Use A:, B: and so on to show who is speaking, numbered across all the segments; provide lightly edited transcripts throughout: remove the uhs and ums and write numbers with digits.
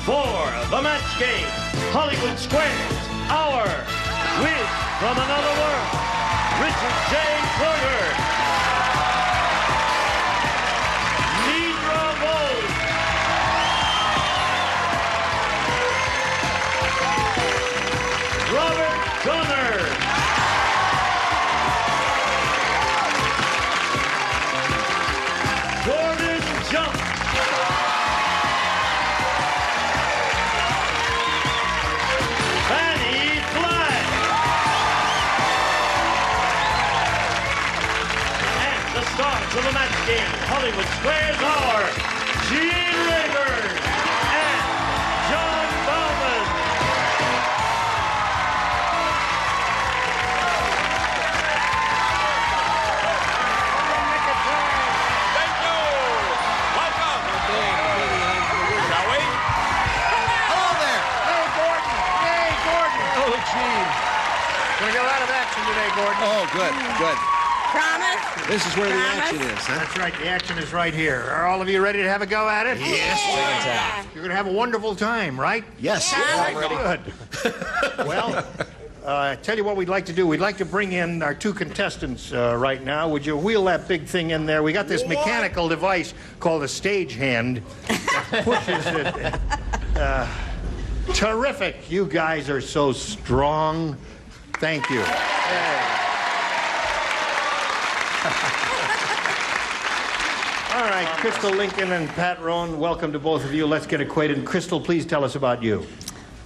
A: for the match game, Hollywood Squares, our Wiz from Another World, Richard J. Porter, Nidra Bowles, Robert Gunner, Gordon Jump, Fannie Flagg, and the stars of the match game, Hollywood Squares, are Gene Rayburn and John Bowman.
B: Thank you. Welcome. Shall we?
C: Hello there.
D: Hey, Gordon. Hey, Gordon.
C: Oh, Gene.
D: Gonna get a lot of action today, Gordon.
C: Oh, good, good.
E: Promise?
C: This is where the
E: Promise?
C: action is, huh?
D: That's right. The action is right here. Are all of you ready to have a go at it?
E: Yeah.
D: You're gonna have a wonderful time, right?
C: Yes.
D: Good. Well, tell you what we'd like to do. We'd like to bring in our two contestants right now. Would you wheel that big thing in there? We got this mechanical device called a stage hand that pushes it. Terrific. You guys are so strong. Thank you. All right, Crystal Lincoln and Pat Roan, welcome to both of you. Let's get acquainted. Crystal, please tell us about you.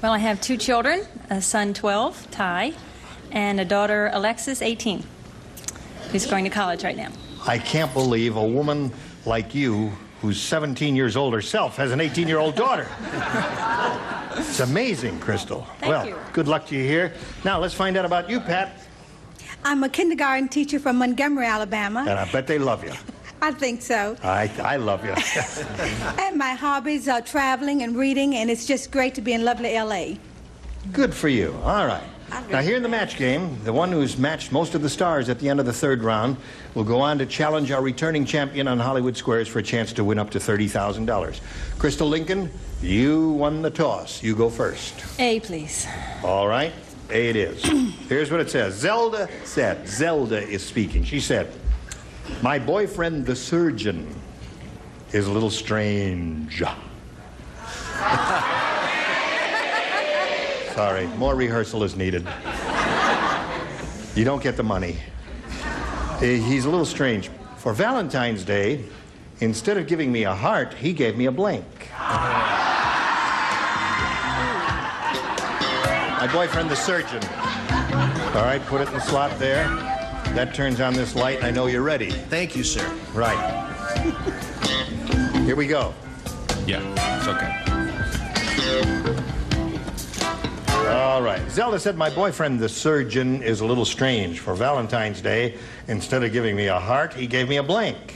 F: Well, I have two children, a son 12, Ty, and a daughter Alexis, 18, who's going to college right now.
D: I can't believe a woman like you, who's 17 years old herself, has an 18-year-old daughter. It's amazing, Crystal.
F: Thank you.
D: Good luck to you here. Now, let's find out about you, Pat.
G: I'm a kindergarten teacher from Montgomery, Alabama.
D: And I bet they love you.
G: I think so.
D: I love you.
G: And my hobbies are traveling and reading, and it's just great to be in lovely L.A.
D: Good for you. All right. Now, here in the match game, the one who's matched most of the stars at the end of the third round will go on to challenge our returning champion on Hollywood Squares for a chance to win up to $30,000. Crystal Lincoln, you won the toss. You go first.
F: A, please.
D: All right. A it is. Here's what it says. Zelda said, Zelda is speaking. She said, my boyfriend, the surgeon, is a little strange. Sorry, more rehearsal is needed. You don't get the money. He's a little strange. For Valentine's Day, instead of giving me a heart, he gave me a blank. My boyfriend, the surgeon. All right, put it in the slot there. That turns on this light, and I know you're ready.
C: Thank you, sir.
D: Right. Here we go.
B: Yeah, it's okay.
D: All right. Zelda said, my boyfriend, the surgeon, is a little strange. For Valentine's Day, instead of giving me a heart, he gave me a blank.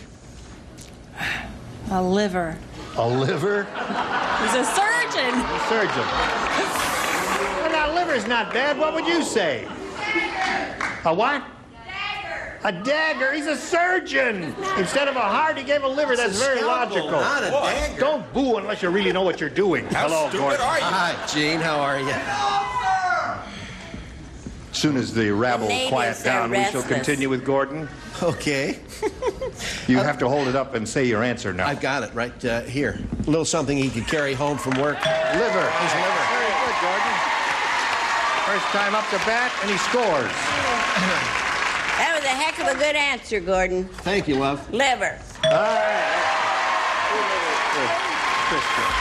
F: A liver.
D: A liver?
F: He's a surgeon.
D: A surgeon. Well, now, liver's not bad. What would you say? A what? A dagger. He's a surgeon. Instead of a heart, he gave a liver. That's very logical.
C: Not a dagger.
D: Don't boo unless you really know what you're doing. Hello,
B: Stupid
D: Gordon.
B: are you?
C: Hi, Gene. How are you?
D: As soon as the rabble
E: natives
D: quiet
E: are
D: down, we shall
E: restless.
D: continue with Gordon.
C: Okay.
D: You have to hold it up and say your answer now.
C: I've got it right here. A little something he could carry home from work.
D: Liver.
C: His liver.
D: Very good, Gordon. First time up to bat, and he scores.
E: That was a heck of a good answer, Gordon.
C: Thank you, love.
E: Liver.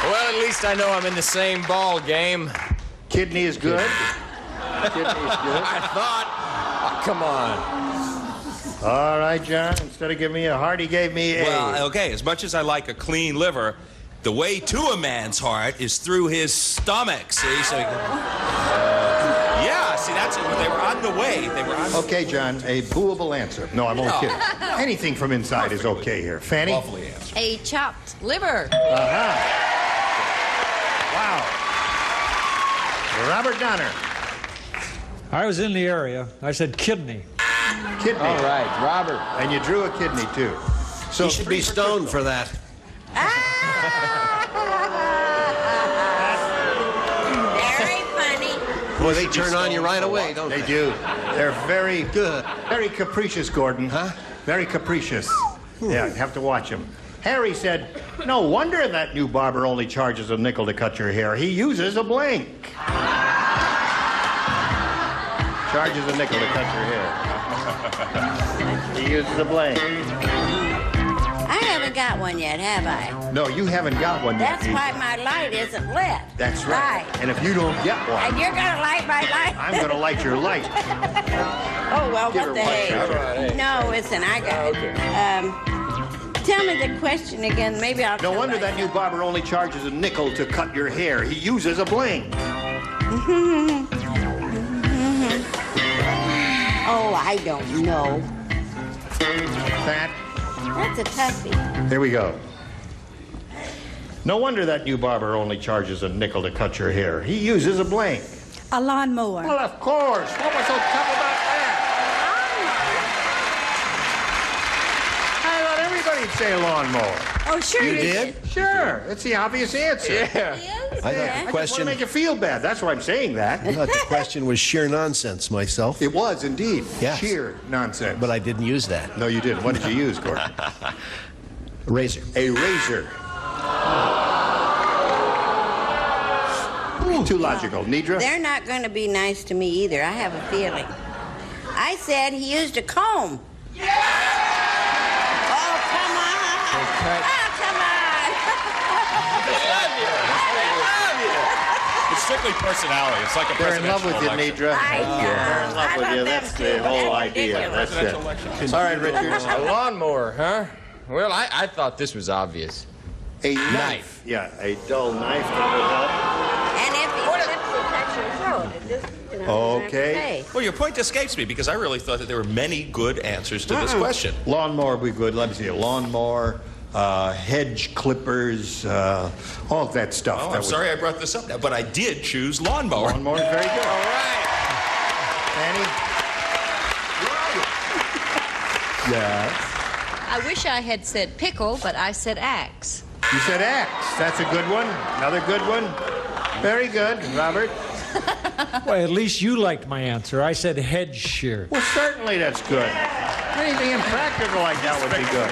B: Well, at least I know I'm in the same ball game.
D: Kidney is good. Kidney is good.
B: I thought. Oh, come on.
D: All right, John. Instead of giving me a heart, he gave me a...
H: Well, okay, as much as I like a clean liver, the way to a man's heart is through his stomach, see? So, yeah, see, that's it. They were on the way. They were on the
D: Okay, John, a booable answer. No, I'm only kidding. Anything from inside is okay here. Fannie?
H: Lovely answer.
E: A chopped liver.
D: Wow. Robert Donner.
I: I was in the area. I said kidney.
D: Kidney.
C: All right, Robert.
D: And you drew a kidney, too. So
C: He should be stoned for that.
D: Pat
C: Boy, they turn on you right away, don't they?
D: They do. They're very good. Very capricious, Gordon.
C: Huh?
D: Very capricious. Yeah, you have to watch them. Harry said, no wonder that new barber only charges a nickel to cut your hair. He uses a blank. Charges a nickel to cut your hair. He uses a blank.
E: I haven't got one yet, have I?
D: No, you haven't got one yet.
E: That's why my light isn't lit.
D: That's right. And if you don't get one,
E: And you're going to light my light?
D: I'm going to light your light.
E: Oh, well,
D: Give
E: what
D: her
E: the
D: one
E: heck?
D: shot.
E: No, listen, I got it. Tell me the question again. Maybe I'll
D: No wonder that new barber only charges a nickel to cut your hair. He uses a blank.
E: Oh, I don't know.
D: That.
E: That's a toughie.
D: Here we go. No wonder that new barber only charges a nickel to cut your hair. He uses a blank.
G: A lawnmower.
D: Well, of course. What was so tough about that? I thought everybody'd say lawnmower.
E: Oh, sure
C: You did?
D: Sure. That's the obvious answer.
B: Yeah.
C: I thought the
D: I just want to
C: question.
D: make you feel bad. That's why I'm saying that.
C: I thought the question was sheer nonsense myself,
D: It was indeed.
C: Yes.
D: Sheer nonsense.
C: but I didn't use that.
D: No, you didn't. What did you use, Gordon?
C: Razor.
D: A razor. Too logical. Nidra?
E: They're not going to be nice to me either. I have a feeling. I said he used a comb. Yeah! Oh, come on. Oh, come on.
B: It's strictly personality. It's like a
D: They're in love with you,
B: presidential election.
D: Nidra.
E: I know.
D: They're in love with you. That's the whole idea. That's it. All right, Richard.
B: A lawnmower, huh? Well, I thought this was obvious.
D: A knife. Yeah, a dull knife that will help.
E: And if he slips, he'll touch your throat. It just, you know,
D: Okay.
H: Well, your point escapes me because I really thought that there were many good answers to this question.
D: Lawnmower would be good. Let me see. A lawnmower, hedge clippers, all of that stuff.
H: Oh, I'm sorry I brought this up now, but I did choose lawnmower.
D: Lawnmower is very good.
B: All right.
D: Fannie? Yes.
J: I wish I had said pickle, but I said axe.
D: You said axe. That's a good one. Another good one. Very good, Robert.
I: Well, at least you liked my answer. I said hedge shear.
D: Well, certainly that's good. Anything impractical like that would be good.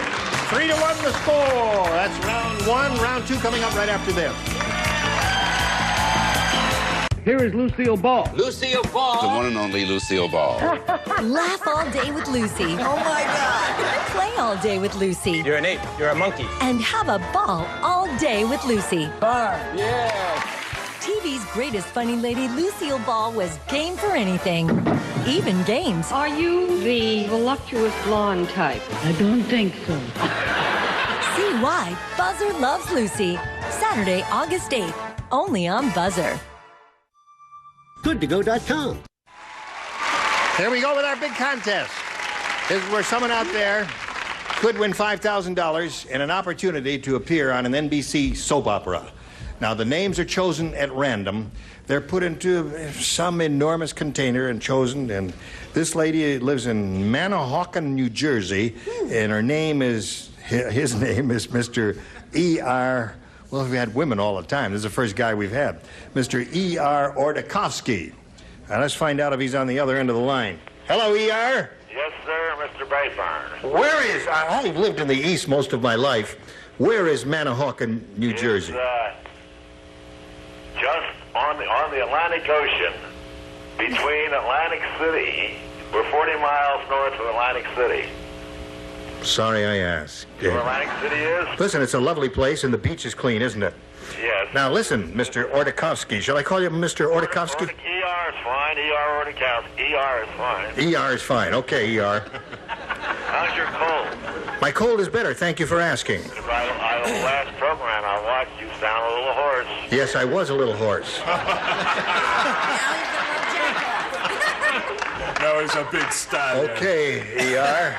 D: 3-1 the score. That's round one. Round two coming up right after this.
K: Here is Lucille Ball.
B: Lucille Ball.
L: The one and only Lucille Ball.
M: Laugh all day with Lucy. Oh, my God. Play all day with Lucy.
B: You're an ape. You're a monkey.
M: And have a ball all day with Lucy.
B: Yeah.
M: TV's greatest funny lady, Lucille Ball, was game for anything, even games.
J: Are you the voluptuous blonde type?
K: I don't think so.
M: See why Buzzer loves Lucy. Saturday, August 8th, only on Buzzer.
K: GoodToGo.com.
D: Here we go with our big contest. This is where someone out there could win $5,000 and an opportunity to appear on an NBC soap opera. Now, the names are chosen at random. They're put into some enormous container and chosen. And this lady lives in Manahawkin, New Jersey, and her name is, his name is Mr. E.R. Well, we've had women all the time. This is the first guy we've had. Mr. E.R. Ordakovsky. Now, let's find out if he's on the other end of the line. Hello, E.R.
N: Yes, sir, Mr. Bayfarn.
D: Where is... I've lived in the East most of my life. Where is Manahawkin, New Jersey?
N: Just on the Atlantic Ocean, between Atlantic City. We're 40 miles north of Atlantic City.
D: Sorry I asked.
N: Where Atlantic City is?
D: Listen, it's a lovely place and the beach is clean, isn't it?
N: Yes.
D: Now listen, Mr. Ordakovsky. Shall I call you Mr. Ordakovsky?
N: ER is fine. ER Ordakowski. ER is fine.
D: ER is fine. Okay, ER.
N: How's your cold?
D: My cold is better. Thank you for asking.
N: The last program I watched, you sound a little hoarse.
D: Yes, I was a little hoarse.
B: That was a big stunt.
D: Okay, ER.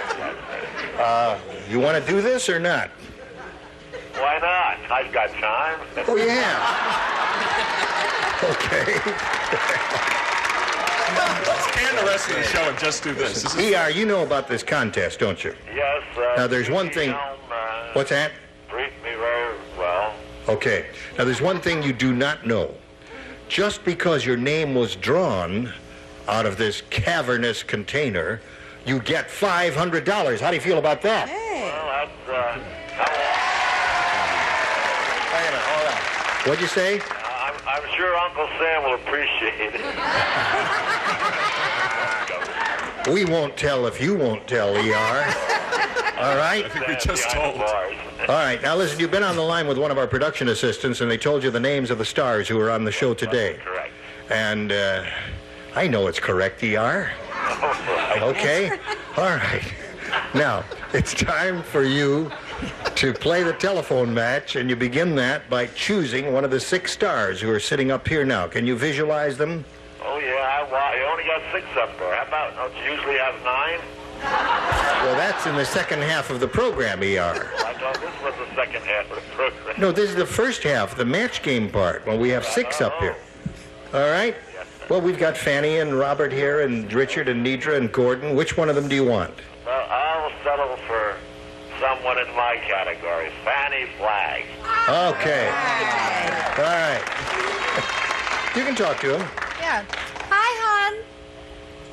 D: You want to do this or not?
N: Why not? I've got time.
D: Oh, yeah. Okay.
B: And the rest of the show and just do this.
D: ER, you know about this contest, don't you?
N: Yes.
D: Now, there's one thing... What's that?
N: Brief me very well.
D: Okay. Now, there's one thing you do not know. just because your name was drawn out of this cavernous container, you get $500. How do you feel about that?
E: Hey.
N: Well, that's,
D: Wait a minute, hold on. What'd you say?
N: I'm sure Uncle Sam will appreciate it.
D: We won't tell if you won't tell, ER. All right?
H: I think we just told.
D: All right, now listen, you've been on the line with one of our production assistants, and they told you the names of the stars who are on the show today.
N: Correct.
D: And I know it's correct, ER. Okay? All right. Now, it's time for you to play the telephone match, and you begin that by choosing one of the 6 stars who are sitting up here now. Can you visualize them?
N: Oh, yeah, you only got 6 up there. How about, don't you usually have 9?
D: Well, that's in the second half of the program, ER.
N: I thought this was the second half of the program.
D: No, this is the first half, the match game part, when we have 6 up here. All right? Well, we've got Fannie and Robert here, and Richard and Nidra and Gordon. Which one of them do you want?
N: Well, I'll settle for someone in my category, Fannie Flagg.
D: Okay. All right. You can talk to him.
J: Yeah. Hi, hon.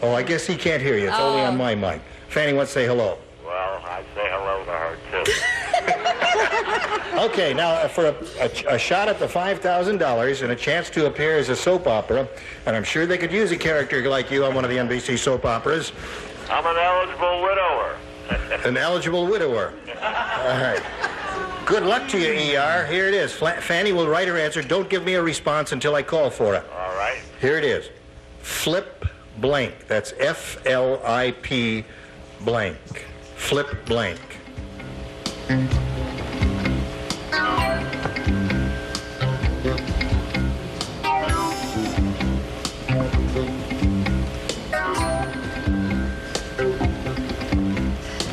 D: Oh, I guess he can't hear you. It's only on my mic. Fannie wants to say hello.
N: Well, I'd say hello to her, too.
D: Okay, now for a shot at the $5,000 and a chance to appear as a soap opera, and I'm sure they could use a character like you on one of the NBC soap operas.
N: I'm an eligible widower.
D: An eligible widower. All right. Good luck to you, ER. Here it is. Fannie will write her answer. Don't give me a response until I call for it.
N: All right.
D: Here it is. Flip blank. That's F-L-I-P blank. Flip blank.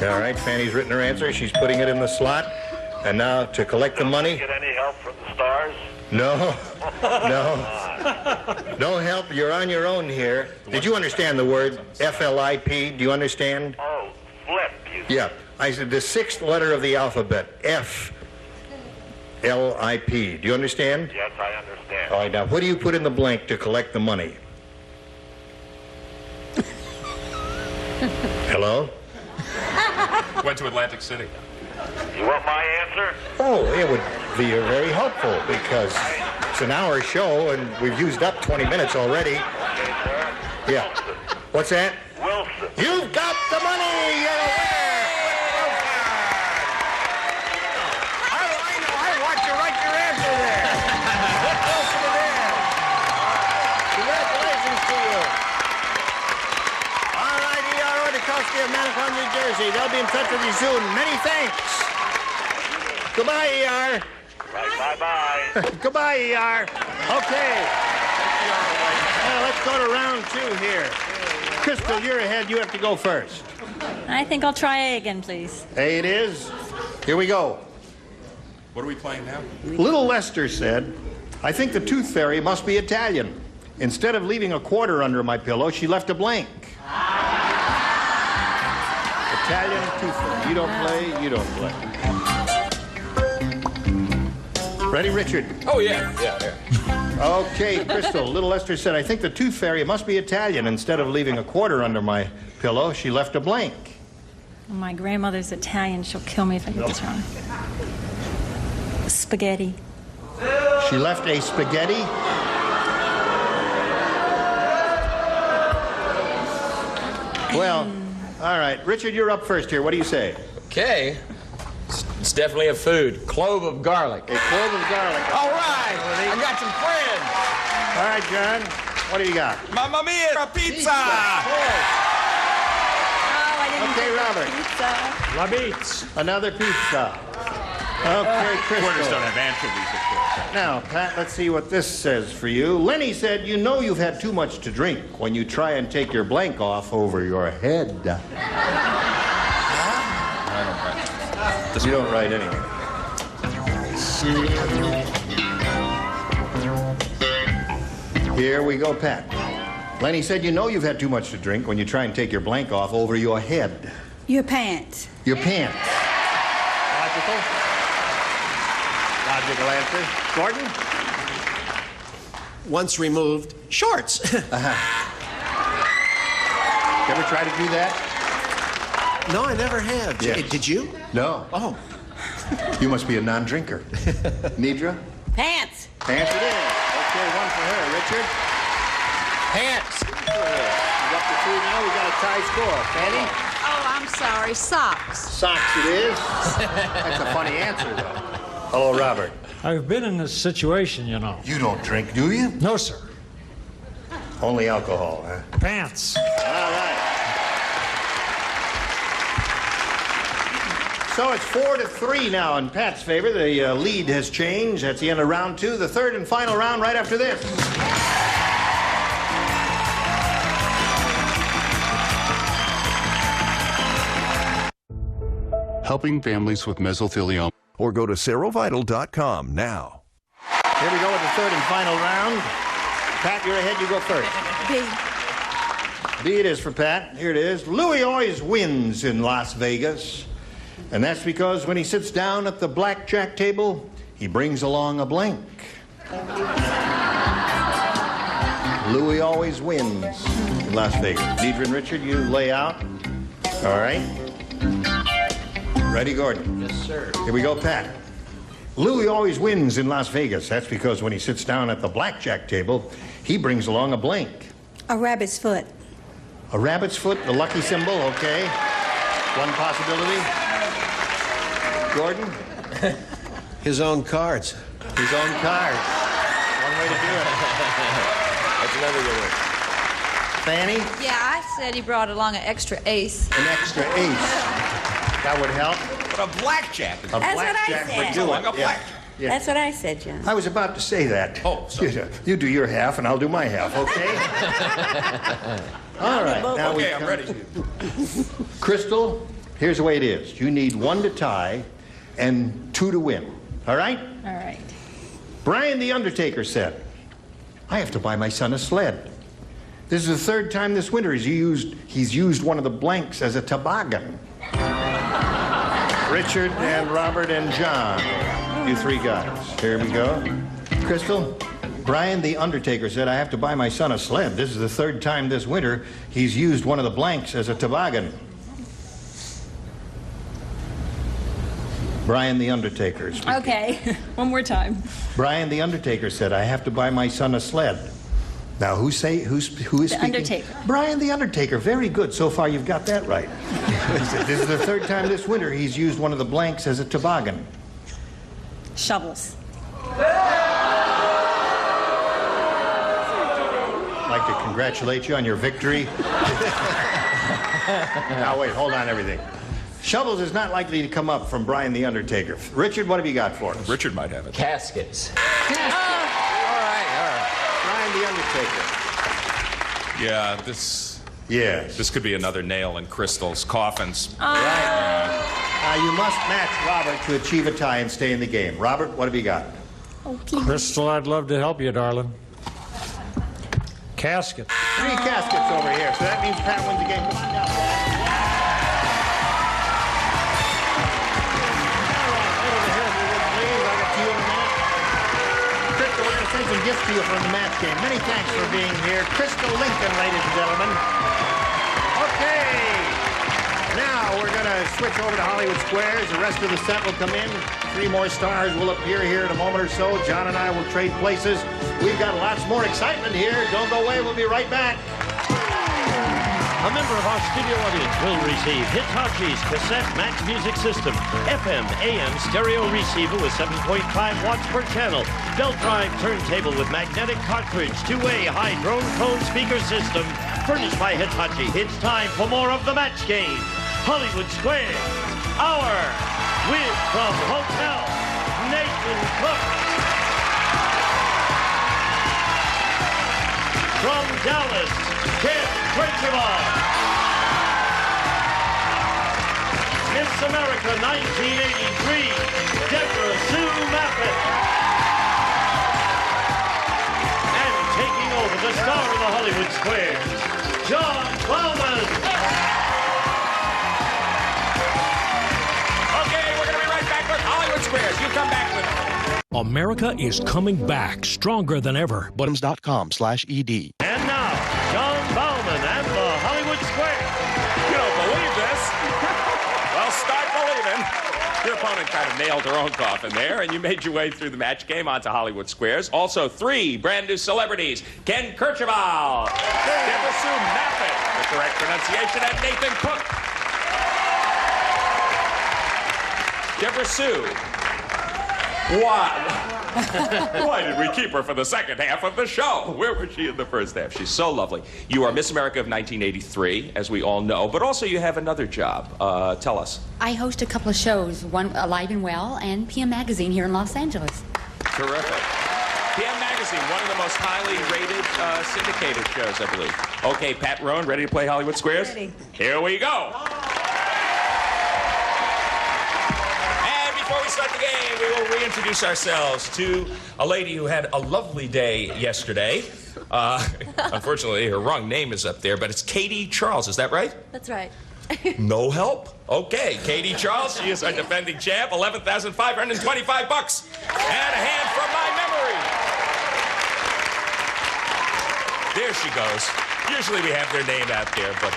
D: All right, Fannie's written her answer. She's putting it in the slot. And now to collect the money.
N: Get any help from the stars?
D: No. No help. You're on your own here. Did you understand the word F-L-I-P? Do you understand?
N: Oh, flip.
D: Yeah. I said the 6th letter of the alphabet. F-L-I-P. Do you understand?
N: Yes, I understand.
D: All right, now what do you put in the blank to collect the money? Hello?
H: Went to Atlantic City.
N: You want my answer?
D: Oh, it would be very helpful because it's an hour show and we've used up 20 minutes already.
N: Okay, sir.
D: Yeah. What's that?
N: Wilson.
D: You've got the money! You're a winner! I watched you write your answer there. Wilson it is. Congratulations to you. All right, E.R. Ordakowski of Manacon, New Jersey. They'll be in touch with you soon. Many thanks. Goodbye, E.R.
N: Right, bye-bye.
D: Goodbye, E.R. Okay. Let's go to round 2 here. Crystal, you're ahead. You have to go first.
F: I think I'll try A again, please.
D: A it is. Here we go.
H: What are we playing now?
D: Little Lester said, I think the tooth fairy must be Italian. Instead of leaving a quarter under my pillow, she left a blank. Italian tooth fairy. You don't play, you don't play. Ready, Richard?
B: Oh, yeah.
D: Okay, Crystal. Little Lester said, I think the tooth fairy must be Italian. Instead of leaving a quarter under my pillow, she left a blank.
F: My grandmother's Italian. She'll kill me if I get this wrong. Spaghetti.
D: She left a spaghetti. Well, all right. Richard, you're up first here. What do you say?
B: Okay. It's definitely a food. Clove of garlic.
D: A clove of garlic.
B: All right. I got some friends.
D: All right, John. What do you got?
H: Mamma mia, a pizza!
D: Okay, Robert.
I: La Beats.
D: Another pizza. Okay, Crystal.
H: Quarters don't have anchovies, of course.
D: Now, Pat, let's see what this says for you. Lenny said, you know you've had too much to drink when you try and take your blank off over your head. You don't write anything. Here we go, Pat. Lenny said, you know you've had too much to drink when you try and take your blank off over your head.
G: Your pants.
D: Your pants. Logical answer. Gordon?
C: once removed shorts.
D: You ever try to do that?
C: No, I never have.
D: Yes.
C: Did you?
D: No.
C: Oh.
D: You must be a non-drinker. Nidra?
E: Pants.
D: Pants it is. Okay, one for her. Richard?
B: Pants.
D: He's up to 2 now. We got a tie score. Fannie?
J: Oh, I'm sorry. Socks.
D: Socks it is. That's a funny answer, though. Hello, Robert.
I: I've been in this situation, you know.
D: You don't drink, do you?
I: No, sir.
D: Only alcohol, huh?
I: Pants.
D: All right. So it's 4-3 now in Pat's favor. The lead has changed. That's the end of round 2. The third and final round right after this.
L: Helping families with mesothelioma.
O: Or go to serovital.com now.
D: Here we go with the third and final round. Pat, you're ahead. You go first.
G: B.
D: B it is for Pat. Here it is. Louis always wins in Las Vegas. And that's because when he sits down at the blackjack table, he brings along a blank. Louis always wins in Las Vegas. Deidre and Richard, you lay out. All right. Ready, Gordon?
C: Yes, sir.
D: Here we go, Pat. Louis always wins in Las Vegas. That's because when he sits down at the blackjack table, he brings along a blank.
G: A rabbit's foot.
D: A rabbit's foot, the lucky symbol, okay. One possibility. Gordon?
C: His own cards.
D: His own cards. One way to do it.
B: That's another good one.
D: Fannie?
J: Yeah, I said he brought along an extra ace.
D: An extra ace. That would help.
H: But a blackjack.
D: A
E: That's what I
D: blackjack
E: said.
D: would do it.
H: A blackjack.
D: Yeah.
E: That's what I said, John.
D: I was about to say that.
H: Oh, sorry.
D: You do your half, and I'll do my half, okay? All right. Now
H: Okay, I'm ready.
D: Crystal, here's the way it is. You need 1 to tie and 2 to win. All right?
F: All right.
D: Brian the Undertaker said, I have to buy my son a sled. This is the 3rd time this winter he's used one of the blanks as a toboggan. Richard and Robert and John, you 3 guys. Here we go. Crystal, Brian the Undertaker said, I have to buy my son a sled. This is the 3rd time this winter he's used one of the blanks as a toboggan. Brian the Undertaker.
F: Okay. One more time.
D: Brian the Undertaker said, I have to buy my son a sled. Now, who is speaking?
F: The Undertaker.
D: Brian the Undertaker. Very good. So far, you've got that right. This is the 3rd time this winter he's used one of the blanks as a toboggan.
F: Shovels.
D: I'd like to congratulate you on your victory. Now, wait. Hold on, everything. Shovels is not likely to come up from Brian the Undertaker. Richard, what have you got for us?
H: Richard might have it.
B: Caskets.
D: Brian the Undertaker.
H: Yeah, this could be another nail in Crystal's coffins.
D: Right. You must match Robert to achieve a tie and stay in the game. Robert, what have you got?
I: Crystal, I'd love to help you, darling. Casket.
D: 3 caskets over here, so that means Pat wins the game. Come on down, Pat. Send some gifts to you from the match game. Many thanks for being here. Crystal Lincoln, ladies and gentlemen. Okay. Now we're going to switch over to Hollywood Squares. The rest of the set will come in. 3 more stars will appear here in a moment or so. John and I will trade places. We've got lots more excitement here. Don't go away. We'll be right back.
A: A member of our studio audience will receive Hitachi's cassette match music system, FM, AM stereo receiver with 7.5 watts per channel, belt drive turntable with magnetic cartridge, 2-way hydrone cone speaker system, furnished by Hitachi. It's time for more of the match game. Hollywood Square, Hour with from Hotel Nathan Cook. From Dallas, Ken Crenchaval. Miss America 1983, Deborah Sue Mappin. And taking over the star of the Hollywood Squares, John Bowman.
H: Okay, we're going to be right back with Hollywood Squares. You come back with us.
P: America is coming back stronger than ever.
L: Bottoms.com/ED.
A: And now, John Bauman and the Hollywood Square.
H: You don't believe this? Well, start believing. Your opponent kind of nailed her own coffin there, and you made your way through the match game onto Hollywood Squares. Also, 3 brand new celebrities: Ken Kirchhoff, Deborah Sue Maffitt, the correct pronunciation, and Nathan Cook. Deborah Sue, why did we keep her for the second half of the show? Where was she in the first half? She's so lovely. You are Miss America of 1983, as we all know, but also you have another job. Tell us.
Q: I host a couple of shows, one Alive and Well and PM Magazine here in Los Angeles.
H: Terrific. PM Magazine, one of the most highly rated syndicated shows, I believe. Okay, Pat Roan, ready to play Hollywood Squares?
G: Ready.
H: Here we go. Before we start the game, we will reintroduce ourselves to a lady who had a lovely day yesterday. Unfortunately, her wrong name is up there, but it's Katie Charles. Is that right?
R: That's right.
H: No help? Okay, Katie Charles. She is our defending champ. $11,525. And a hand from my memory. There she goes. Usually we have their name out there, but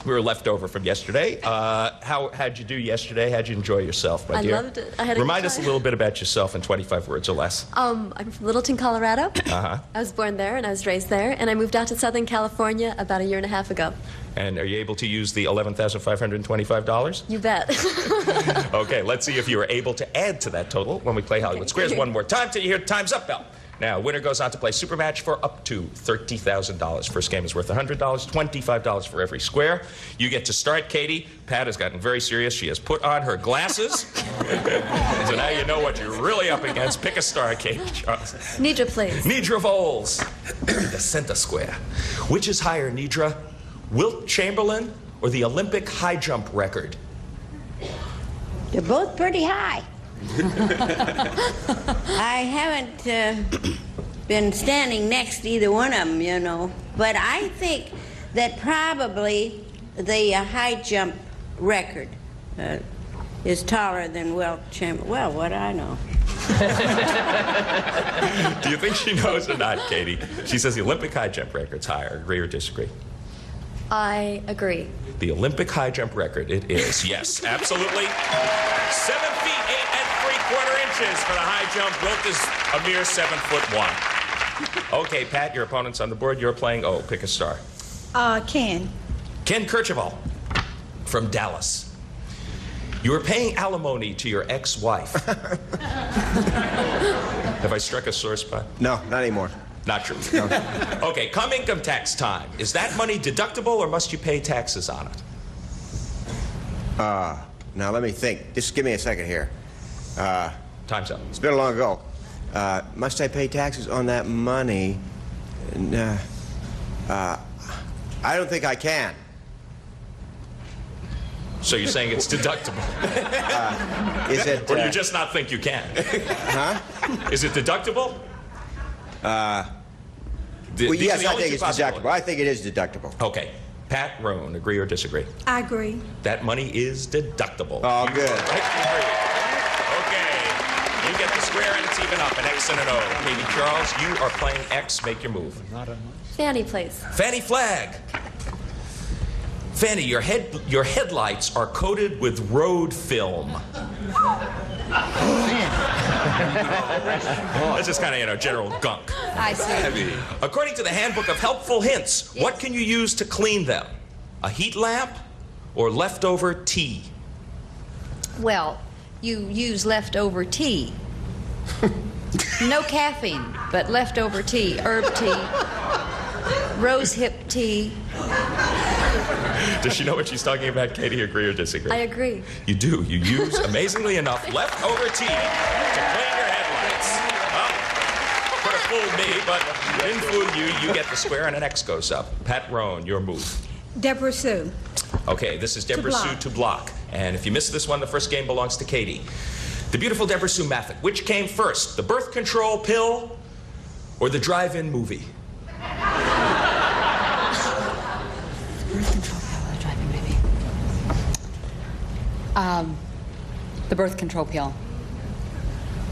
H: we were left over from yesterday. How'd you do yesterday? How'd you enjoy yourself, my dear?
R: I loved it. I had a
H: Remind
R: good
H: us a
R: time.
H: little bit about yourself in 25 words or less.
R: I'm from Littleton, Colorado.
H: Uh-huh.
R: I was born there and I was raised there, and I moved out to Southern California about 1.5 years ago.
H: And are you able to use the $11,525?
R: You bet.
H: Okay, let's see if you are able to add to that total when we play Hollywood Squares one more time till you hear Time's Up bell. Now, winner goes on to play Super Match for up to $30,000. First game is worth $100, $25 for every square. You get to start, Katie. Pat has gotten very serious. She has put on her glasses. So now you know what you're really up against. Pick a star, Katie Charles.
R: Nidra, please.
H: Nidra Voles, the center square. Which is higher, Nidra? Wilt Chamberlain or the Olympic high jump record?
E: They're both pretty high. I haven't been standing next to either one of them, you know. But I think that probably the high jump record is taller than Wilt Chamberlain. Well, what do I know?
H: Do you think she knows or not, Katie? She says the Olympic high jump record's higher. Agree or disagree?
R: I agree.
H: The Olympic high jump record, it is. Yes, absolutely. 7 feet 8 3/4 inches for the high jump. Wilt is a mere 7'1". Okay, Pat, your opponent's on the board. You're playing, pick a star.
G: Ken.
H: Ken Kirchhoff from Dallas. You were paying alimony to your ex-wife. Have I struck a sore spot?
C: No, not anymore.
H: Not true. No. Okay, come income tax time. Is that money deductible or must you pay taxes on it?
C: Now let me think. Just give me a second here.
H: Time's up.
C: It's been long ago. Must I pay taxes on that money? I don't think I can.
H: So you're saying it's deductible?
C: Is it?
H: Or do you just not think you can?
C: Huh?
H: Is it deductible?
C: Well, yes, I think it's deductible. I think it is deductible.
H: Okay. Pat Roan, agree or disagree?
G: I agree.
H: That money is deductible.
C: Oh, good.
H: Agree. Okay. You get the square and it's even up. An X and an O. Katie Charles, you are playing X. Make your move.
R: Fannie, please.
H: Fannie Flagg. Fannie, your headlights are coated with road film. That's just kind of, general gunk.
Q: I see.
H: According to the Handbook of Helpful Hints, what can you use to clean them? A heat lamp or leftover tea?
J: Well, you use leftover tea. No caffeine, but leftover tea, herb tea, rose hip tea.
H: Does she know what she's talking about, Katie? Agree or disagree?
R: I agree.
H: You do. You use, amazingly enough, leftover tea to clean your headlights. Well, could have fooled me, but didn't fool you. You get the square and an X goes up. Pat Roan, your move.
G: Deborah Sue.
H: Okay, this is Deborah Sue to block. And if you miss this one, the first game belongs to Katie. The beautiful Deborah Sue Maffitt. Which came first, the birth control pill or the drive-in movie?
Q: Birth control pill or drive-in movie? The birth control pill.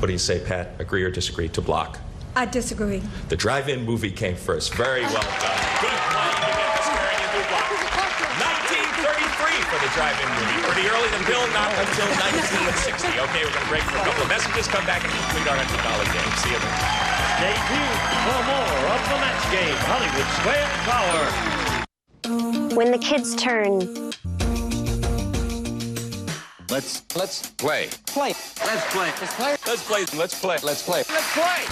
H: What do you say, Pat? Agree or disagree to block?
G: I disagree.
H: The drive-in movie came first. Very well done. Good play. You get the square and you do block. 1933 for the drive-in movie. Pretty early than Bill, not until 1960. Okay, we're going to break for a couple of messages. Come back and complete our $100 game. See you then.
A: Stay tuned for more of the match game, Hollywood Square Tower.
S: When the kids turn.
B: Let's play.
S: Play.
B: Let's play. Let's play. Let's play. Let's play. Let's play. Let's play.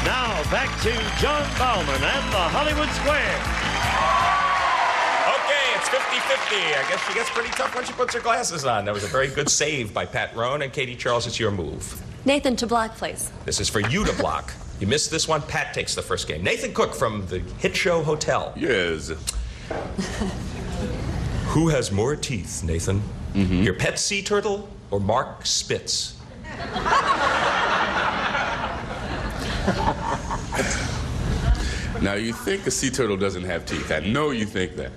A: Now back to John Bauman and the Hollywood Square.
H: Okay, it's 50-50. I guess she gets pretty tough when she puts her glasses on. That was a very good save by Pat Roan. And Katie Charles, it's your move.
R: Nathan, to block, please.
H: This is for you to block. You missed this one. Pat takes the first game. Nathan Cook from the hit show Hotel.
T: Yes.
H: Who has more teeth, Nathan?
T: Mm-hmm.
H: Your pet sea turtle or Mark Spitz?
T: Now, you think a sea turtle doesn't have teeth. I know you think that.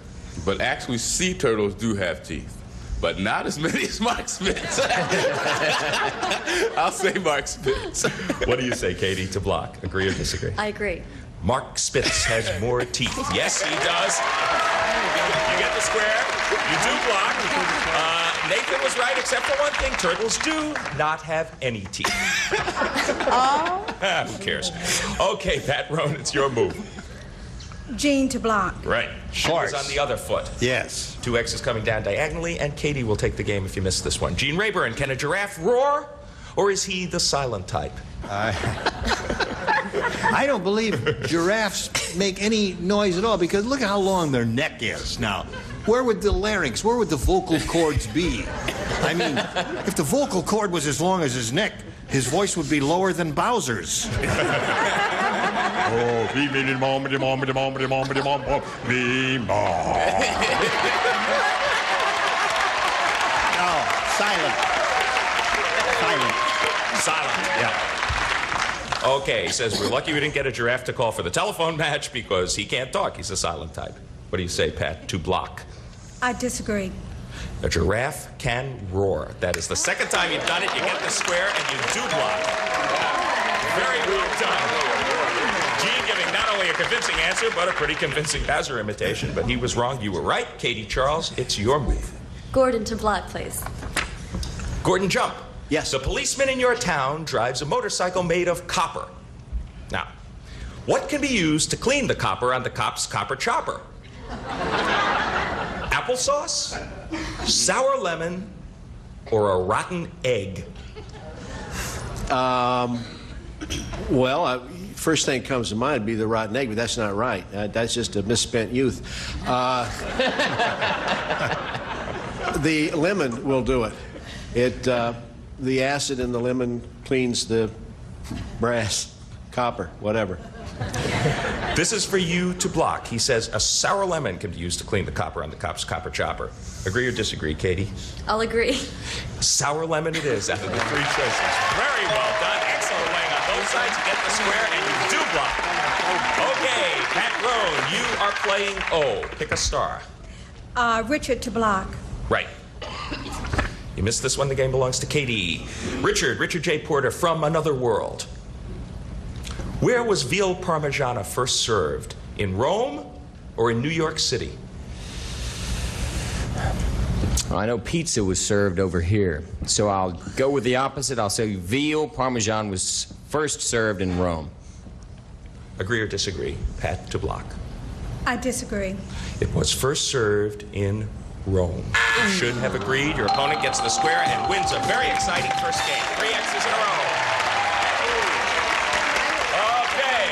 T: But actually, sea turtles do have teeth. But not as many as Mark Spitz. I'll say Mark Spitz.
H: What do you say, Katie, to block? Agree or disagree?
R: I agree.
H: Mark Spitz has more teeth. Yes, he does. You get the square. You do block. Nathan was right, except for one thing. Turtles do not have any teeth.
G: Oh.
H: Who cares? Okay, Pat Roan, it's your move.
G: Gene to block.
H: Right. She was on the other foot.
D: Yes.
H: 2 X's coming down diagonally, and Katie will take the game if you miss this one. Gene Rayburn, can a giraffe roar, or is he the silent type?
D: I don't believe giraffes make any noise at all, because look at how long their neck is now. Where would the larynx, where would the vocal cords be? I mean, if the vocal cord was as long as his neck, his voice would be lower than Bowser's.
U: Oh, no,
D: silent.
H: Silent, yeah. Okay, he says, we're lucky we didn't get a giraffe to call for the telephone match because he can't talk. He's a silent type. What do you say, Pat, to block?
G: I disagree.
H: A giraffe can roar. That is the second time you've done it. You get the square and you do block. Very well done. Gene giving not only a convincing answer, but a pretty convincing Bowser imitation. But he was wrong. You were right. Katie Charles, it's your move.
R: Gordon to block, please.
H: Gordon, jump.
D: Yes.
H: The policeman in your town drives a motorcycle made of copper. Now, what can be used to clean the copper on the cop's copper chopper? Applesauce, sour lemon, or a rotten egg?
V: Well, first thing comes to mind would be the rotten egg, but that's not right. That's just a misspent youth. The lemon will do it. The acid in the lemon cleans the brass, copper, whatever.
H: This is for you to block. He says a sour lemon can be used to clean the copper on the cop's copper chopper. Agree or disagree, Katie?
R: I'll agree.
H: Sour lemon it is out of the 3 choices. Very well done. Excellent playing on both sides. You get the square and you do block. Okay, Pat Roan, you are playing O. Pick a star.
G: Richard to block.
H: Right. You missed this one. The game belongs to Katie. Richard J. Porter from Another World. Where was veal parmigiana first served? In Rome or in New York City?
B: Well, I know pizza was served over here, so I'll go with the opposite. I'll say veal parmesan was first served in Rome.
H: Agree or disagree? Pat to block.
G: I disagree.
H: It was first served in Rome. You should have agreed. Your opponent gets the square and wins a very exciting first game. 3 X's in a row. Okay.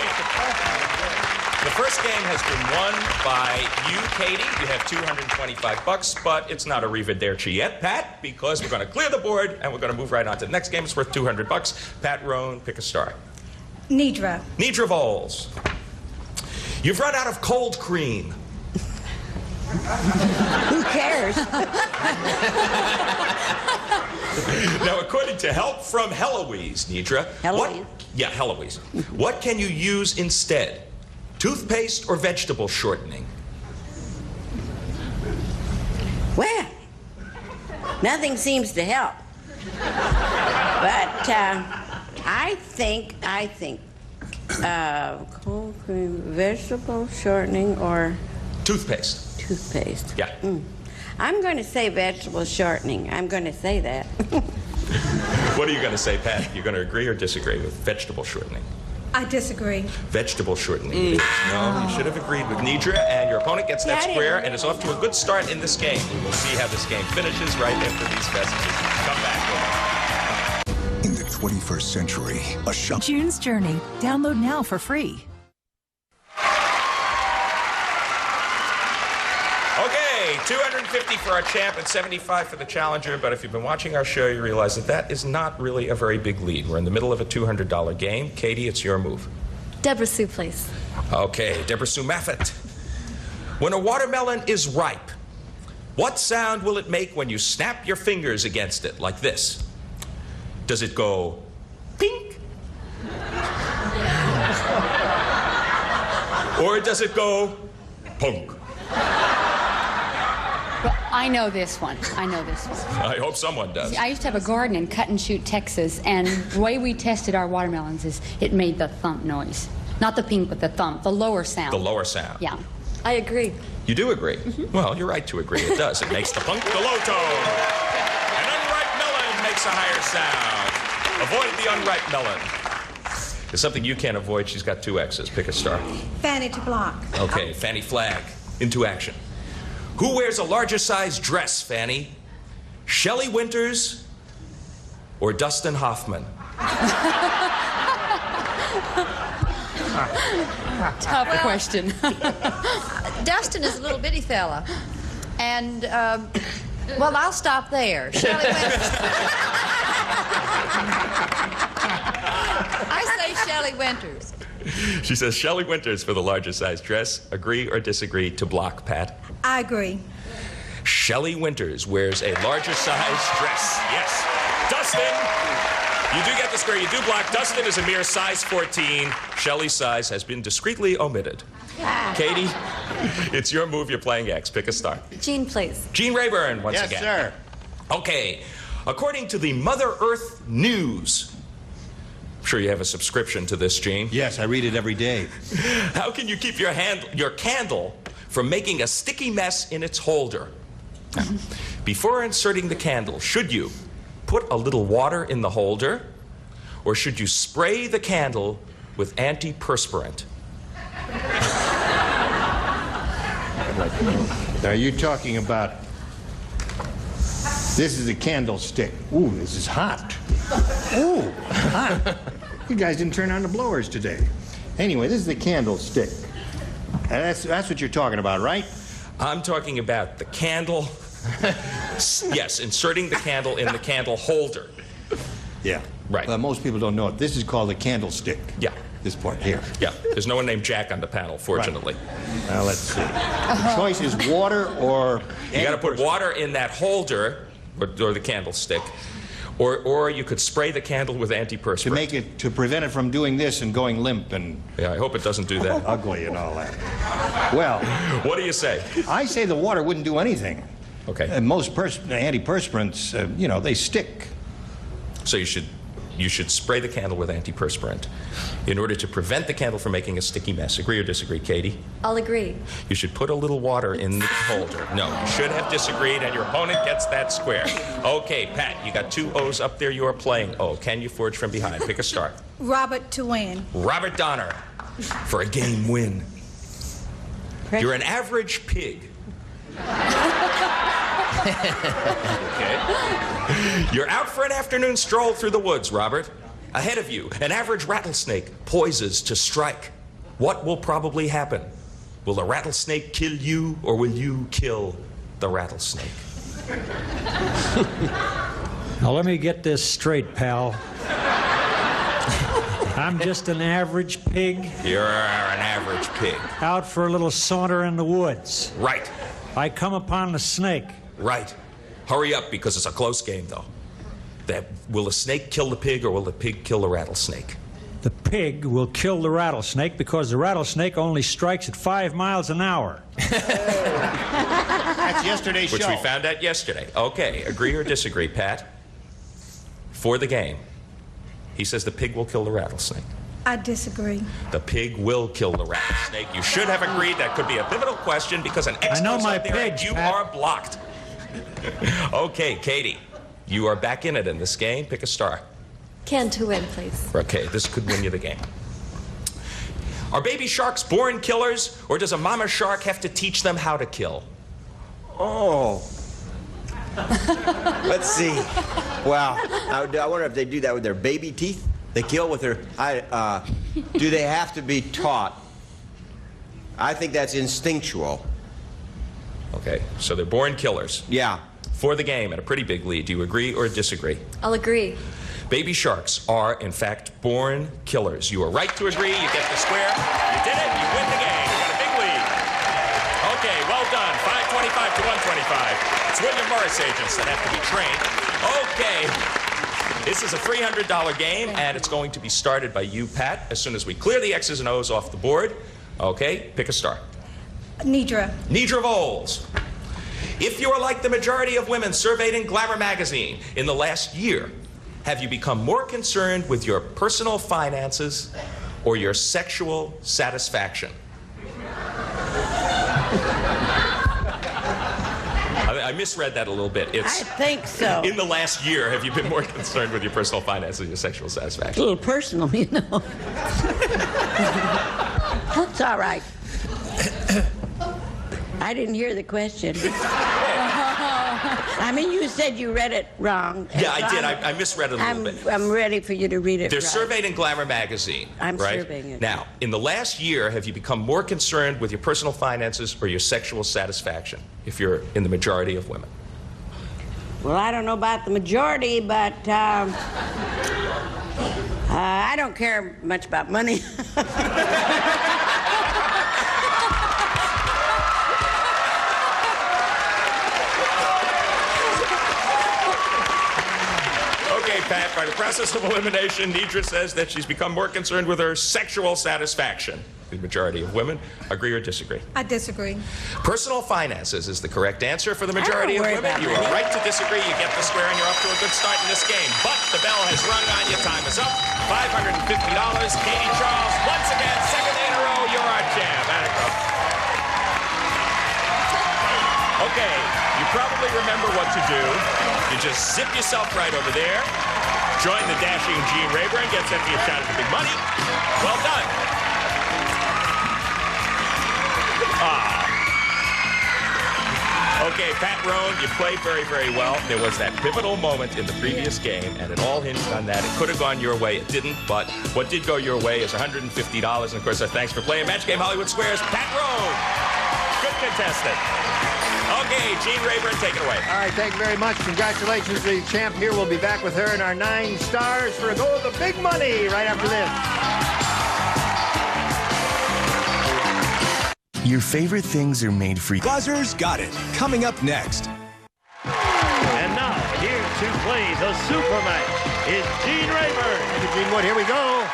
H: The first game has been won by you, Katie. You have $225, but it's not a arrivederci yet, Pat, because we're going to clear the board and we're going to move right on to the next game. It's worth $200. Pat Roan, pick a star.
G: Nidra.
H: Nidra Voles. You've run out of cold cream.
E: Who cares?
H: Now, according to help from Heloise, Nidra.
E: Heloise?
H: Yeah, Heloise. What can you use instead? Toothpaste or vegetable shortening?
E: Well, nothing seems to help. But I think cold cream, vegetable shortening, or
H: toothpaste.
E: Toothpaste.
H: Yeah.
E: I'm going to say vegetable shortening. I'm going to say that.
H: What are you going to say, Pat? You're going to agree or disagree with vegetable shortening?
G: I disagree.
H: Vegetable shortening. No, you should have agreed with Nidra, and your opponent gets that square and is off to a good start in this game. We will see how this game finishes right after these messages. Come back.
M: In the 21st century, a shop.
U: June's Journey. Download now for free.
H: Okay, $250 for our champ and $75 for the challenger. But if you've been watching our show, you realize that that is not really a very big lead. We're in the middle of a $200 game. Katie, it's your move.
R: Deborah Sue, please.
H: Okay, Deborah Sue Maffett. When a watermelon is ripe, what sound will it make when you snap your fingers against it, like this? Does it go pink? Or does it go punk?
Q: Well, I know this one.
H: I hope someone does.
Q: See, I used to have a garden in Cut and Shoot, Texas, and the way we tested our watermelons is it made the thump noise. Not the pink, but the thump, the lower sound.
H: The lower sound.
Q: Yeah.
R: I agree.
H: You do agree? Well, you're right to agree. It does. It makes the punk the low tone. An unripe melon makes a higher sound. Avoid the unripe melon. There's something you can't avoid. She's got 2 X's. Pick a star.
G: Fannie to block.
H: Okay, Fannie Flagg. Into action. Who wears a larger size dress, Fannie? Shelley Winters or Dustin Hoffman?
Q: Tough question.
J: Dustin is a little bitty fella. And, well, I'll stop there. Shelley Winters. I say Shelley Winters.
H: She says Shelley Winters for the larger size dress. Agree or disagree to block, Pat?
G: I agree.
H: Shelley Winters wears a larger size dress. Yes. Dustin, you do get the square. You do block. Dustin is a mere size 14. Shelley's size has been discreetly omitted. Katie, it's your move. You're playing X. Pick a star.
R: Gene, please.
H: Gene Rayburn, once
D: yes,
H: again.
D: Yes, sir.
H: Okay. According to the Mother Earth News, I'm sure you have a subscription to this, Gene.
D: Yes, I read it every day.
H: How can you keep your candle from making a sticky mess in its holder? Now, before inserting the candle, should you put a little water in the holder, or should you spray the candle with antiperspirant?
D: Now, you're talking about... This is a candlestick. Ooh, this is hot. Ooh, hot. You guys didn't turn on the blowers today. Anyway, this is the candlestick. That's what you're talking about, right?
H: I'm talking about the candle. Yes, inserting the candle in the candle holder.
D: Yeah.
H: Right.
D: Most people don't know it. This is called a candlestick.
H: Yeah.
D: This part here.
H: Yeah. There's no one named Jack on the panel, fortunately.
D: Right. Now, let's see. The choice is water or...
H: You got to put water in that holder, or the candlestick, or you could spray the candle with antiperspirant.
D: To prevent it from doing this and going limp and...
H: Yeah, I hope it doesn't do that.
D: Ugly and all that. Well...
H: What do you say?
D: I say the water wouldn't do anything.
H: Okay.
D: Most antiperspirants, they stick.
H: So you should spray the candle with antiperspirant in order to prevent the candle from making a sticky mess. Agree or disagree, Katie?
R: I'll agree.
H: You should put a little water in the holder. No, you should have disagreed, and your opponent gets that square. Okay, Pat, you got 2 O's up there. You are playing O. Can you forge from behind? Pick a star.
G: Robert to win.
H: Robert Donner for a game win. You're an average pig. Okay. You're out for an afternoon stroll through the woods, Robert. Ahead of you, an average rattlesnake poises to strike. What will probably happen? Will the rattlesnake kill you, or will you kill the rattlesnake?
I: Now let me get this straight, pal. I'm just an average pig.
H: You're an average pig.
I: Out for a little saunter in the woods.
H: Right.
I: I come upon the snake.
H: Right. Hurry up, because it's a close game, though. Will the snake kill the pig, or will the pig kill the rattlesnake?
I: The pig will kill the rattlesnake because the rattlesnake only strikes at 5 miles an hour.
D: That's yesterday's
H: Which
D: show.
H: we found out yesterday. Okay, agree or disagree, Pat? For the game, he says the pig will kill the rattlesnake.
G: I disagree.
H: The pig will kill the rattlesnake. You should have agreed. That could be a pivotal question because an X
I: know
H: goes
I: my
H: up there and
I: pigs,
H: you
I: Pat.
H: are blocked. Okay, Katie, you are back in it in this game. Pick a star.
R: Can to win, please.
H: Okay, this could win you the game. Are baby sharks born killers, or does a mama shark have to teach them how to kill?
C: Oh. Let's see. Wow. I wonder if they do that with their baby teeth. They kill with their... do they have to be taught? I think that's instinctual.
H: Okay, so they're born killers.
C: Yeah.
H: For the game, at a pretty big lead. Do you agree or disagree?
R: I'll agree.
H: Baby sharks are, in fact, born killers. You are right to agree. You get the square. You did it. You win the game. You got a big lead. Okay, well done. 525 to 125. It's William Morris agents that have to be trained. Okay. This is a $300 game, and it's going to be started by you, Pat, as soon as we clear the X's and O's off the board. Okay, pick a star.
G: Nidra.
H: Nidra Voles. If you're like the majority of women surveyed in Glamour magazine in the last year, have you become more concerned with your personal finances or your sexual satisfaction? I misread that a little bit. It's,
E: I think so.
H: In the last year, have you been more concerned with your personal finances or your sexual
E: A
H: satisfaction?
E: little personal, you know. That's all right. I didn't hear the question. I mean, you said you read it wrong.
H: Yeah, I did. I misread it a little bit.
E: I'm ready for you to read it
H: They're
E: right.
H: surveyed in Glamour magazine.
E: I'm
H: right?
E: surveying it.
H: Now, in the last year, have you become more concerned with your personal finances or your sexual satisfaction, if you're in the majority of women?
E: Well, I don't know about the majority, but I don't care much about money.
H: Okay, Pat, by the process of elimination, Nidra says that she's become more concerned with her sexual satisfaction. The majority of women agree or disagree.
G: I disagree.
H: Personal finances is the correct answer for the majority of women. You are right to disagree. You get the square, and you're off to a good start in this game. But the bell has rung on you. Time is up. $550. Katie Charles, once again, second day in a row, you're our champ. Okay, you probably remember what to do. You just zip yourself right over there. Join the dashing Gene Rayburn, gets empty a shot at the big money. Well done. Okay, Pat Roan, you played very, very well. There was that pivotal moment in the previous game, and it all hinged on that. It could have gone your way. It didn't, but what did go your way is $150. And, of course, our thanks for playing Match Game Hollywood Squares, Pat Roan. Good contestant. Okay, Gene Rayburn, take it away.
D: All right, thank you very much. Congratulations to the champ here. We'll be back with her in our 9 stars for a go of the big money right after this.
K: Your favorite things are made for you.
M: Buzzers got it. Coming up next.
A: And now, here to play the super match is Gene Rayburn.
D: Thank you, Gene Wood. Here we go.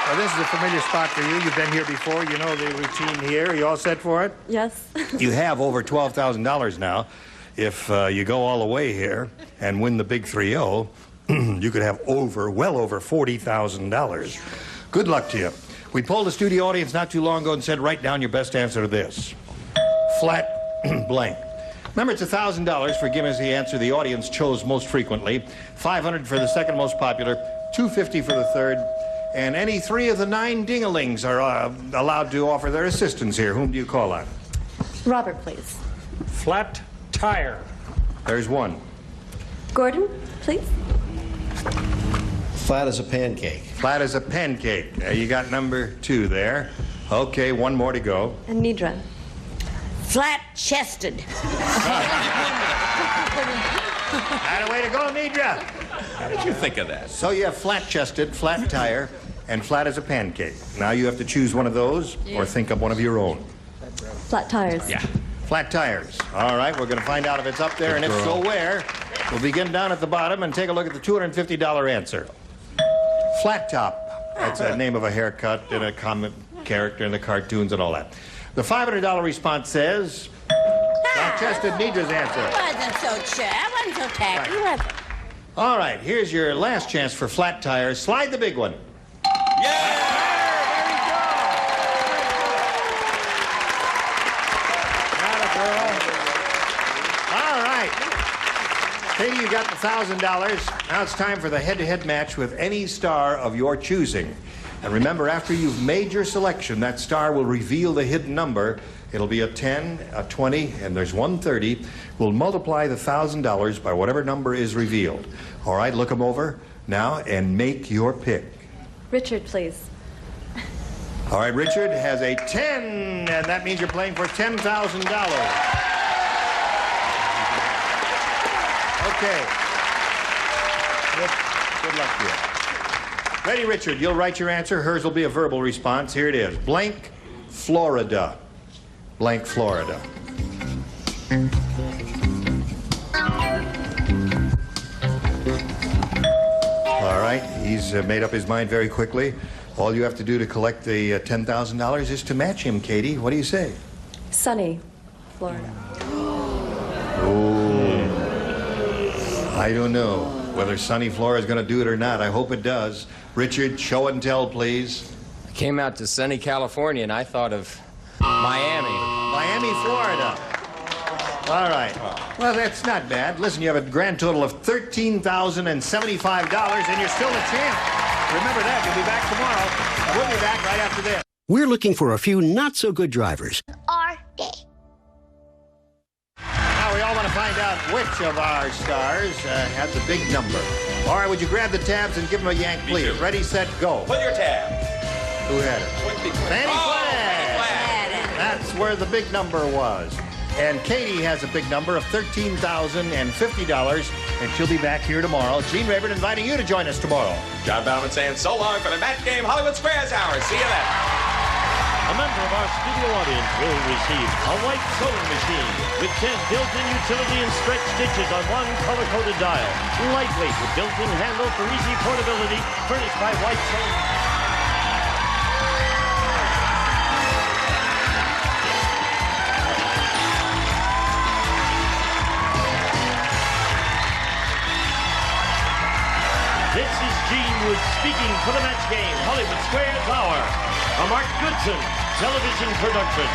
D: Well, this is a familiar spot for you. You've been here before. You know the routine here. Are you all set for it?
R: Yes.
D: You have over $12,000 now. If you go all the way here and win the big 3-0, you could have well over $40,000. Good luck to you. We polled the studio audience not too long ago and said, write down your best answer to this. Flat blank. Remember, it's $1,000 for giving us the answer the audience chose most frequently, $500 for the second most popular, $250 for the third, and any 3 of the 9 ding-a-lings are allowed to offer their assistance here. Whom do you call on?
R: Robert, please.
I: Flat tire.
D: There's one.
R: Gordon, please.
V: Flat as a pancake.
D: Flat as a pancake. You got number 2 there. Okay, one more to go.
R: And Nidra.
E: Flat-chested.
D: That a way to go, Nidra.
H: How did you think of that?
D: So you have flat-chested, flat tire, and flat as a pancake. Now you have to choose one of those or think up one of your own.
R: Flat tires.
H: Yeah.
D: Flat tires. All right, we're going to find out if it's up there, and if so, where. We'll begin down at the bottom and take a look at the $250 answer. Flat Top. That's the name of a haircut and a comic character in the cartoons and all that. The $500 response says, flat-chested Nidra's answer.
E: That wasn't so tacky, was it?
D: All right, here's your last chance for flat tires. Slide the big one. Katie, you got the $1,000. Now it's time for the head-to-head match with any star of your choosing. And remember, after you've made your selection, that star will reveal the hidden number. It'll be a 10, a 20, and there's 130. We'll multiply the $1,000 by whatever number is revealed. All right, look them over now and make your pick.
R: Richard, please.
D: All right, Richard has a 10, and that means you're playing for $10,000. Okay. Good luck to you. Ready, Richard? You'll write your answer. Hers will be a verbal response. Here it is. Blank, Florida. Blank, Florida. All right. He's made up his mind very quickly. All you have to do to collect the $10,000 is to match him, Katie. What do you say?
R: Sunny, Florida.
D: I don't know whether Sunny Florida is going to do it or not. I hope it does. Richard, show and tell, please.
B: I came out to sunny California, and I thought of Miami.
D: Miami, Florida. All right. Well, that's not bad. Listen, you have a grand total of $13,075, and you're still the champ. Remember that. You'll be back tomorrow. And we'll be back right after this.
N: We're looking for a few not-so-good drivers.
D: Now, we all want to find out which of our stars had the big number. All right, would you grab the tabs and give them a yank, please? Ready, set, go.
H: Pull your tab.
D: Who had it? Fannie Flagg. That's where the big number was. And Katie has a big number of $13,050, and she'll be back here tomorrow. Gene Rayburn inviting you to join us tomorrow.
H: John Bauman saying so long for the match game Hollywood Squares Hour. See you then.
A: A member of our studio audience will receive a white sewing machine with 10 built-in utility and stretch stitches on one color-coded dial. Lightweight with built-in handle for easy portability, furnished by White Sewing. This is Gene Wood speaking for the match game Hollywood Squares Hour. A Mark Goodson television production.